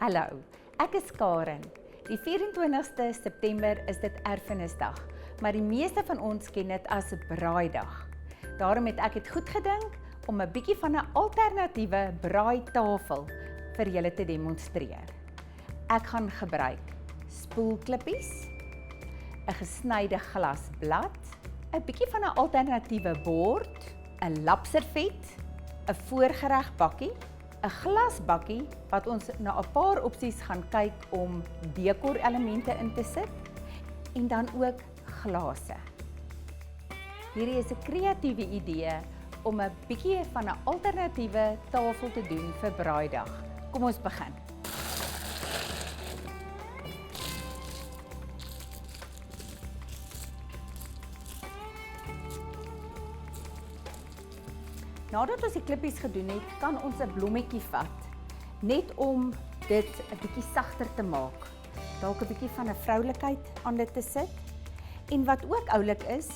Hallo, ek is Karen. Die 24ste September is dit Erfenisdag, maar die meeste van ons ken dit as Braaidag. Daarom het ek het goed gedink om 'n bietjie van 'n alternatiewe braaitafel vir julle te demonstreer. Ek gaan gebruik spoelklippies, 'n gesnyde glasblad, 'n bietjie van 'n alternatiewe bord, 'n lapservet, 'n voorgeregbakkie, 'n glasbakkie wat ons na 'n paar opsies gaan kyk om dekorelemente in te sit en dan ook glase. Hierdie is 'n kreatiewe idee om 'n bietjie van 'n alternatiewe tafel te doen vir Braaidag. Kom ons begin. Nadat ons die klippies gedoen het, kan ons 'n blommetjie vat, net om dit 'n bietjie sagter te maak. Dalk 'n bietjie van 'n vroulikheid aan dit te sit. En wat ook oulik is,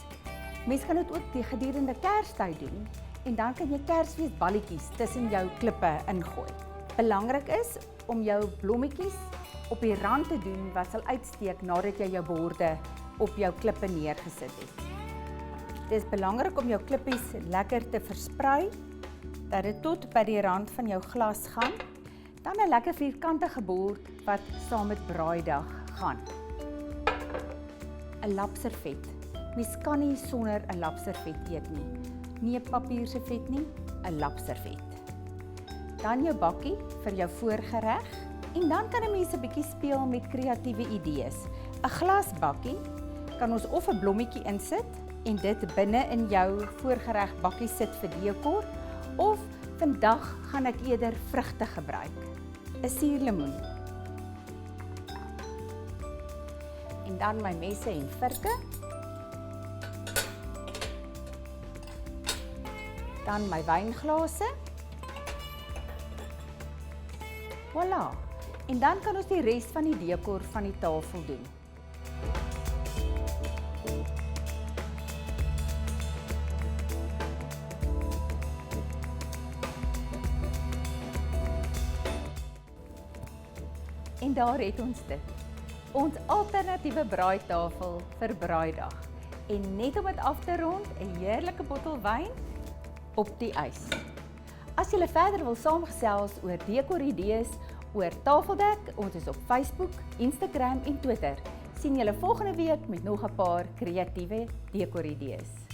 mens kan dit ook gedurende Kerstyd doen en dan kan jy Kersfeesballetjies tussen jou klippe ingooi. Belangrik is om jou blommetjies op die rand te doen wat sal uitsteek nadat jy jou borde op jou klippe neergesit het. Dit is belangrik om jou klippies lekker te versprei, dat dit tot by die rand van jou glas gaan. Dan 'n lekker vierkantige bord wat saam met Braaidag gaan. 'n Lapservet. Mens kan nie sonder 'n lapservet eet nie. Nie 'n papierservet nie, 'n lapservet. Dan jou bakkie vir jou voorgereg en dan kan 'n mens 'n bietjie speel met kreatiewe idees. 'n Glasbakkie kan ons of 'n blommetjie insit en dit binne in jou voorgeregbakkie sit vir dekor, of vandag gaan ek eerder vrugte gebruik. 'n Suurlemoen. En dan my messe en virke. Dan my wynglase. Voilà. En dan kan ons die res van die dekor van die tafel doen. En daar het ons dit. Ons alternatiewe braaitafel vir Braaidag. En net om dit af te rond, 'n heerlike bottel wyn op die ys. As jy verder wil saamgesels oor dekoridees, oor tafeldek, ons is op Facebook, Instagram en Twitter. Sien julle volgende week met nog 'n paar kreatiewe dekoridees.